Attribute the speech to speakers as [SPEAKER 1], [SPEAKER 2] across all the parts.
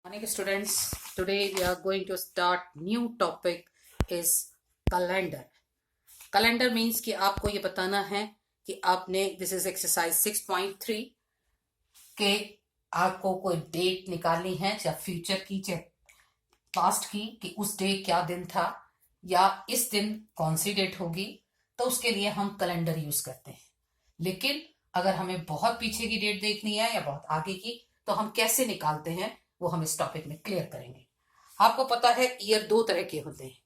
[SPEAKER 1] Morning students, today we are going to start new topic is calendar. Calendar means कि आपको ये बताना है कि आपने this is exercise 6.3 के आपको कोई डेट निकालनी है, चाहे फ्यूचर की चाहे पास्ट की, कि उस डे क्या दिन था या इस दिन कौन सी डेट होगी। तो उसके लिए हम कैलेंडर यूज करते हैं। लेकिन अगर हमें बहुत पीछे की डेट देखनी है या बहुत आगे की, तो हम कैसे निकालते हैं वो हम इस टॉपिक में क्लियर करेंगे। आपको पता है ईयर दो तरह के होते हैं।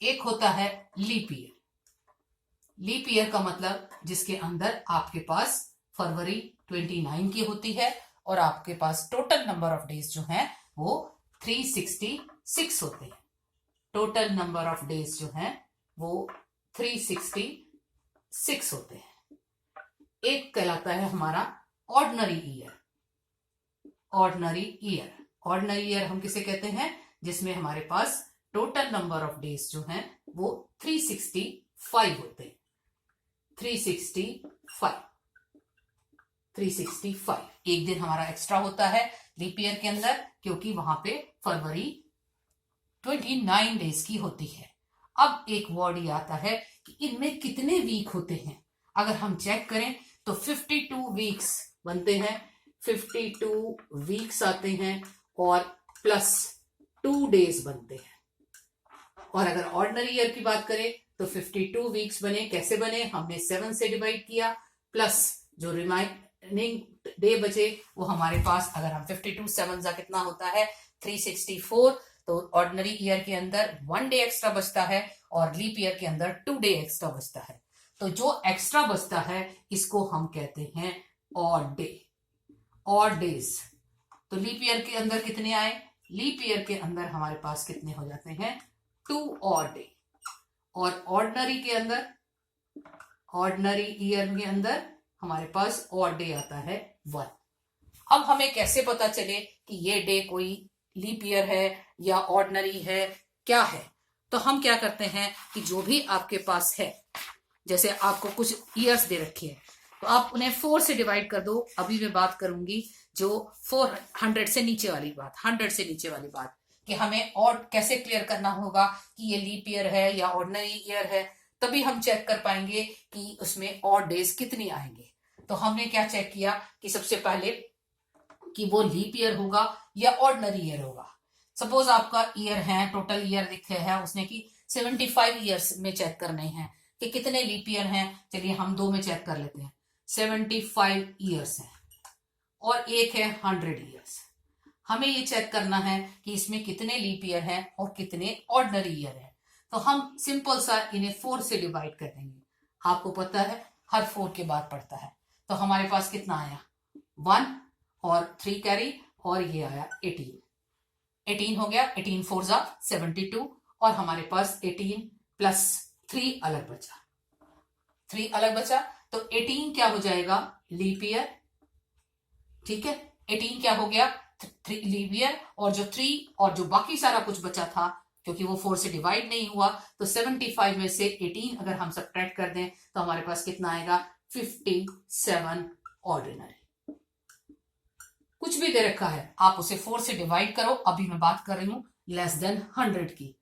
[SPEAKER 1] एक होता है लीप ईयर। लीप ईयर का मतलब जिसके अंदर आपके पास फरवरी 29 की होती है और आपके पास टोटल नंबर ऑफ डेज जो हैं वो 366 होते हैं। टोटल नंबर ऑफ डेज जो हैं वो 366 होते हैं। एक कहलाता है हमारा ordinary year. Ordinary year, ordinary year हम किसे कहते हैं? जिसमें हमारे पास टोटल नंबर ऑफ डेज जो हैं वो 365 होते हैं। 365 एक दिन हमारा एक्स्ट्रा होता है लीप ईयर के अंदर, क्योंकि वहां पे फरवरी 29 डेज की होती है। अब एक वर्ड ये आता है कि इनमें कितने वीक होते हैं। अगर हम चेक करें तो 52 वीक्स बनते हैं, 52 वीक्स आते हैं और प्लस 2 डेज बनते हैं। और अगर ऑर्डिनरी ईयर की बात करें तो 52 वीक्स बने, कैसे बने? हमने 7 से डिवाइड किया, प्लस जो रिमाइनिंग डे बचे वो हमारे पास, अगर हम 52 7 जा कितना होता है 364, तो ऑर्डिनरी ईयर के अंदर 1 डे एक्स्ट्रा बचता है और लीप ईयर के अंदर 2 डे एक्स्ट्रा बचता है। तो जो एक्स्ट्रा बचता है इसको हम कहते हैं ऑड डे, ऑड डेज। तो लीप ईयर के अंदर कितने आए? लीप ईयर के अंदर हमारे पास कितने हो जाते हैं? 2 ऑड डे। और ऑर्डिनरी के अंदर, ऑर्डिनरी ईयर के अंदर हमारे पास ऑड डे आता है 1। अब हमें कैसे पता चले कि ये डे कोई लीप ईयर है या ऑर्डिनरी है, क्या है? तो हम क्या करते हैं कि जो भी आपके पास है, जैसे आपको कुछ ईयर्स दे रखी है तो आप उन्हें 4 से डिवाइड कर दो। अभी मैं बात करूंगी जो 400 से नीचे वाली बात, 100 से नीचे वाली बात, कि हमें और कैसे क्लियर करना होगा कि ये लीप ईयर है या ऑर्डिनरी ईयर है। तभी हम चेक कर पाएंगे कि उसमें और डेज कितनी आएंगे। तो हमने क्या चेक किया कि सबसे पहले कि वो लीप ईयर होगा या ऑर्डिनरी ईयर होगा। सपोज आपका ईयर है, टोटल ईयर लिखे है उसने कि 75 ईयर्स में चेक करने हैं कि कितने लीप ईयर हैं। चलिए हम 2 में चेक कर लेते हैं। 75 ईयर्स हैं और एक है 100 ईयर्स। हमें ये चेक करना है कि इसमें कितने लीप ईयर हैं और कितने ऑर्डिनरी ईयर हैं। तो हम सिंपल सा इन्हें 4 से डिवाइड कर देंगे। आपको पता है हर 4 के बाद पड़ता है। तो हमारे पास कितना आया? 1 और 3 कैरी, और ये आया 18 हो गया। 18 4 जा 72 और हमारे पास 18 प्लस 3 अलग बचा, 3 अलग बचा। तो 18 क्या हो जाएगा? Leap year. ठीक है, 18 क्या हो गया? 3 लीप ईयर। और जो 3 और जो बाकी सारा कुछ बचा था, क्योंकि वो 4 से डिवाइड नहीं हुआ, तो 75 में से 18 अगर हम सब्ट्रैक्ट कर दें तो हमारे पास कितना आएगा? 57 ऑर्डिनरी। कुछ भी दे रखा है आप उसे 4 से डिवाइड करो। अभी मैं बात कर रही हूं लेस देन 100 की।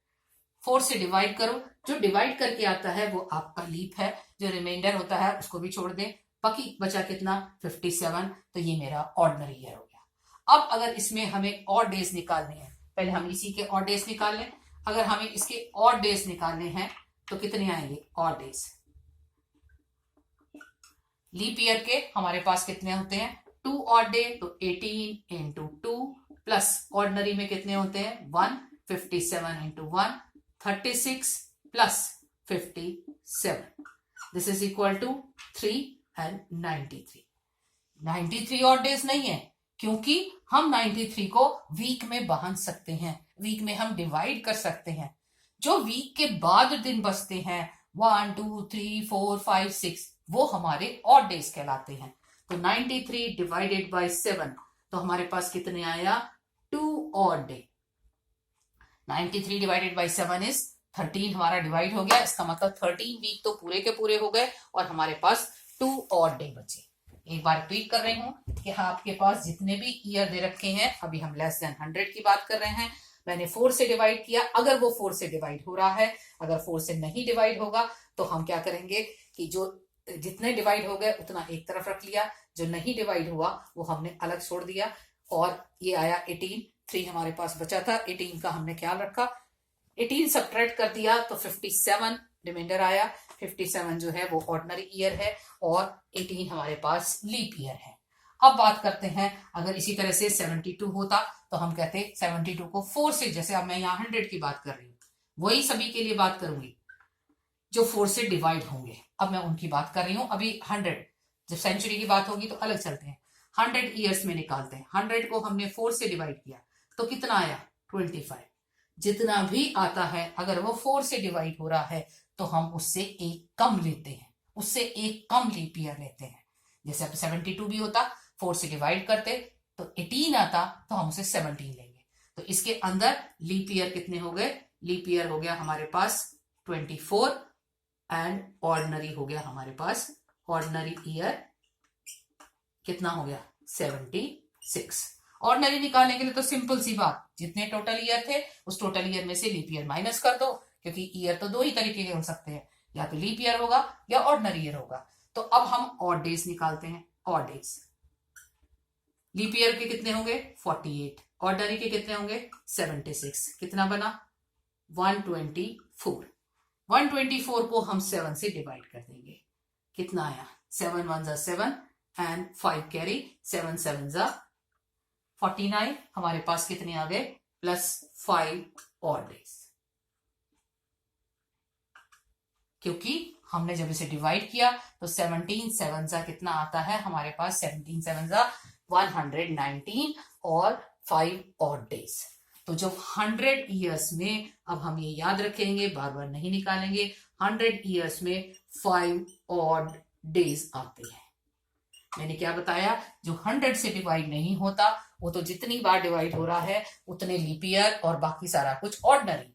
[SPEAKER 1] 4 से डिवाइड करो, जो डिवाइड करके आता है वो आपका लीप है, जो रिमाइंडर होता है उसको भी छोड़ दें। बाकी बचा कितना? 57। तो ये मेरा ऑर्डिनरी ईयर हो गया। अब अगर इसमें हमें और डेज निकालने हैं, पहले हम इसी के और डेज निकाल लें। अगर हमें इसके और डेज निकालने हैं तो कितने आएंगे और डेज? लीप ईयर के हमारे पास कितने होते हैं? 2 ऑड डे, तो 18 इंटू 2 प्लस ऑर्डिनरी में कितने होते हैं? 1। 57 into 1 36 plus 57, this is equal to 3 and 93। 93 odd days नहीं है, क्योंकि हम 93 को वीक में बांध सकते हैं, वीक में हम डिवाइड कर सकते हैं। जो वीक के बाद दिन बचते हैं 1 2 3 4 5 6, वो हमारे ऑड डेज कहलाते हैं। तो 93 डिवाइडेड बाय 7, तो हमारे पास कितने आया? 2 odd day. 93 divided by 7 is 13, हमारा डिवाइड हो गया। इसका मतलब 13 वीक तो पूरे के पूरे हो गए और हमारे पास 2 ऑड डे बचे। एक बार रिपीट कर रही हूँ कि आपके पास जितने भी ईयर दे रखे हैं, अभी हम लेस देन 100 की बात कर रहे हैं, मैंने 4 से डिवाइड किया। अगर वो 4 से डिवाइड हो रहा है, अगर 4 से नहीं डिवाइड होगा तो हम क्या करेंगे कि जो जितने डिवाइड हो गए उतना एक तरफ रख लिया, जो नहीं डिवाइड हुआ वो हमने अलग छोड़ दिया। और ये आया 18, 3 हमारे पास बचा था, 18 का हमने ख्याल रखा, 18 सब्ट्रैक्ट कर दिया तो 57 रिमाइंडर आया। 57 जो है वो ऑर्डिनरी ईयर है और 18 हमारे पास लीप ईयर है। अब बात करते हैं, अगर इसी तरह से 72 होता तो हम कहते 72 को 4 से, जैसे अब मैं यहाँ 100 की बात कर रही हूँ, वही सभी के लिए बात करूंगी जो 4 से डिवाइड होंगे। अब मैं उनकी बात कर रही हूँ। अभी 100, जब सेंचुरी की बात होगी तो अलग चलते हैं। 100 ईयर्स में निकालते हैं। 100 को हमने 4 से डिवाइड किया तो कितना आया? 25। जितना भी आता है अगर वो 4 से डिवाइड हो रहा है तो हम उससे एक कम लेते हैं, उससे एक कम लीप ईयर लेते हैं। जैसे अब 72 भी होता, 4 से डिवाइड करते तो 18 आता तो हम उसे 17 लेंगे। तो इसके अंदर लीप ईयर कितने हो गए? लीप ईयर हो गया हमारे पास 24 एंड ऑर्डिनरी हो गया हमारे पास, ऑर्डिनरी ईयर कितना हो गया? 76। ऑर्डिनरी निकालने के लिए तो सिंपल सी बात, जितने टोटल ईयर थे उस टोटल ईयर में से लीप ईयर माइनस कर दो, क्योंकि ईयर तो दो ही तरीके के हो सकते हैं, या तो लीप ईयर होगा या ऑर्डिनरी ईयर होगा। तो अब हम ऑड डेज निकालते हैं। ऑड डेज, लीप ईयर के कितने होंगे? 48, ऑर्डिनरी के कितने होंगे? 76। कितना बना? 124। 124 को हम 7 से डिवाइड कर देंगे, कितना आया? 7 1 जा 7 एंड 5 कैरी, 7 7 जा 49। हमारे पास कितने आ गए? प्लस 5 ऑड डेज, क्योंकि हमने जब इसे डिवाइड किया तो 17 7 जा कितना आता है हमारे पास? 17 7 जा 119 और 5 ऑड डेज। तो जब 100 ईयर्स में, अब हम ये याद रखेंगे, बार बार नहीं निकालेंगे, 100 ईयर्स में 5 ऑड डेज आते हैं। मैंने क्या बताया? जो 100 से डिवाइड नहीं होता वो तो जितनी बार डिवाइड हो रहा है उतने लीप ईयर और बाकी सारा कुछ ऑर्डिनरी।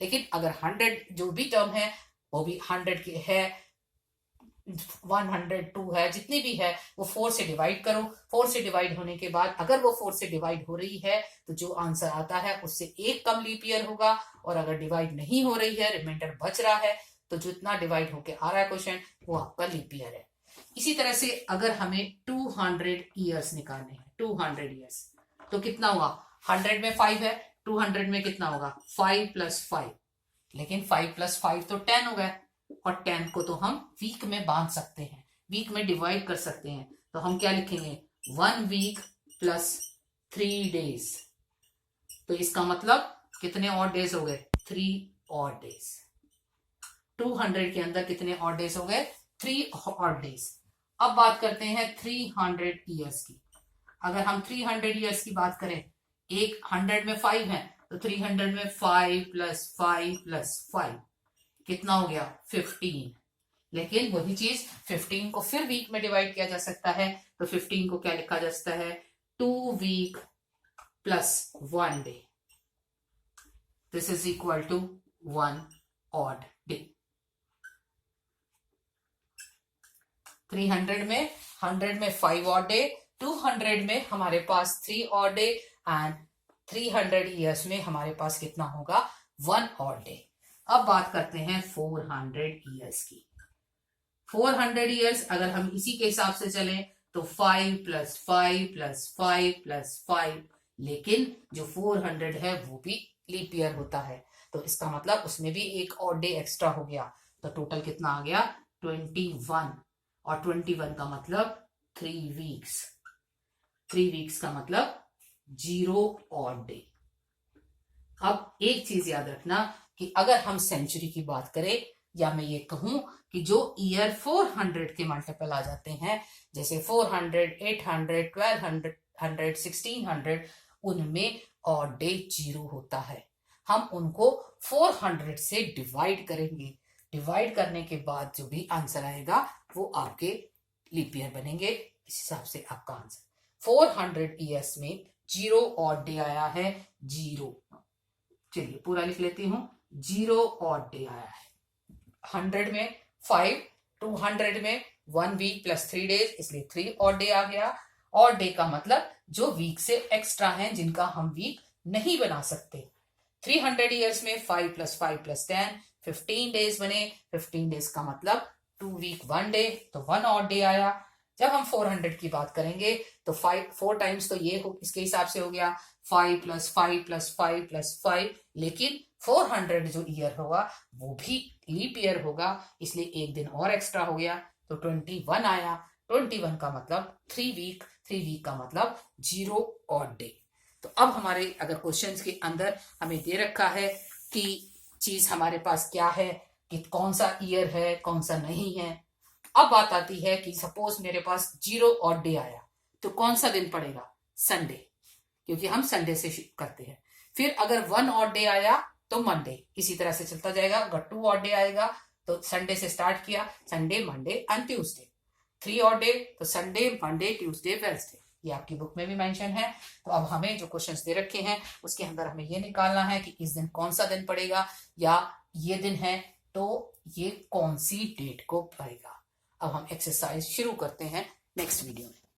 [SPEAKER 1] लेकिन अगर 100 जो भी टर्म है वो भी 100 के है, 102 है, जितनी भी है वो 4 से डिवाइड करो। 4 से डिवाइड होने के बाद अगर वो 4 से डिवाइड हो रही है तो जो आंसर आता है उससे एक कम लीप ईयर होगा, और अगर डिवाइड नहीं हो रही है, रिमाइंडर बच रहा है, तो जितना डिवाइड होके आ रहा है क्वेश्चन वो आपका लीप ईयर है। इसी तरह से अगर हमें 200 ईयर्स निकालने हैं, 200 ईयर्स, तो कितना हुआ? 100 में 5 है, 200 में कितना होगा? 5 + 5, लेकिन 5 + 5 तो 10 हो गया, और 10 को तो हम वीक में बांध सकते हैं, वीक में डिवाइड कर सकते हैं। तो हम क्या लिखेंगे? 1 वीक + 3 डेज। तो इसका मतलब कितने ऑड डेज हो गए? 3 ऑड डेज। 200 के अंदर कितने ऑड डेज हो गए? 3 ऑड डेज। अब बात करते हैं 300 ईयर्स की। अगर हम 300 ईयर्स की बात करें, एक 100 में 5 है तो 300 में 5 + 5 + 5 कितना हो गया? 15। लेकिन वही चीज 15 को फिर वीक में डिवाइड किया जा सकता है, तो 15 को क्या लिखा जा सकता है? 2 week + 1 day. This is equal to 1 odd day. 300 में 100 में 5 ऑड डे, 200 में हमारे पास 3 ऑड डे, एंड 300 ईयर्स में हमारे पास कितना होगा? 1 ऑड डे। अब बात करते हैं 400 ईयर्स की। 400 ईयर्स अगर हम इसी के हिसाब से चलें तो 5 + 5 + 5 + 5, लेकिन जो 400 है वो भी लीप ईयर होता है, तो इसका मतलब उसमें भी एक ऑड डे एक्स्ट्रा हो गया। तो टोटल कितना आ गया? 21, और 21 का मतलब 3 वीक्स। 3 वीक्स का मतलब 0 ऑड डे। अब एक चीज याद रखना कि अगर हम सेंचुरी की बात करें, या मैं ये कहूं कि जो ईयर 400 के मल्टीपल आ जाते हैं, जैसे 400, 800, 1200, 1600, उनमें ऑड डे 0 होता है। हम उनको 400 से डिवाइड करेंगे, डिवाइड करने के बाद जो भी आंसर आएगा वो आपके लीप ईयर बनेंगे। इस हिसाब से आपका आंसर 400 ईयर्स में 0 ऑड डे आया है, 0। चलिए पूरा लिख लेती हूं, 0 ऑड डे आया है। 100 में 5, 200 में 1 वीक प्लस 3 डेज, इसलिए 3 ऑड डे आ गया। ऑड डे का मतलब जो वीक से एक्स्ट्रा हैं, जिनका हम वीक नहीं बना सकते। 300 ईयर्स में 5 प्लस 5 प्लस 10 15 डेज बने। 15 डेज का मतलब 2 वीक 1 डे, तो 1 ऑड डे आया। जब हम 400 की बात करेंगे तो 4 टाइम्स तो ये इसके हिसाब से हो गया 5 प्लस 5 प्लस 5 प्लस 5, लेकिन 400 जो ईयर होगा वो भी लीप ईयर होगा, इसलिए एक दिन और एक्स्ट्रा हो गया, तो 21 आया। 21 का मतलब 3 वीक, 3 वीक का मतलब 0 ऑड डे। तो अब हमारे अगर क्वेश्चंस के अंदर हमें दे रखा है कि चीज हमारे पास क्या है, कि कौन सा ईयर है कौन सा नहीं है। अब बात आती है कि सपोज मेरे पास 0 ऑड डे आया, तो कौन सा दिन पड़ेगा? संडे, क्योंकि हम संडे से करते हैं। फिर अगर 1 ऑड डे आया तो मंडे, इसी तरह से चलता जाएगा। अगर 2 ऑड डे आएगा तो संडे से स्टार्ट किया, Sunday Monday and Tuesday. 3 odd day तो संडे मंडे ट्यूसडे वेडनेसडे, ये आपकी बुक में भी मेंशन है। तो अब हमें जो क्वेश्चंस दे रखे हैं उसके अंदर हमें ये निकालना है कि इस दिन कौन सा दिन पड़ेगा, या ये दिन है तो ये कौन सी डेट को पड़ेगा। अब हम एक्सरसाइज शुरू करते हैं नेक्स्ट वीडियो में।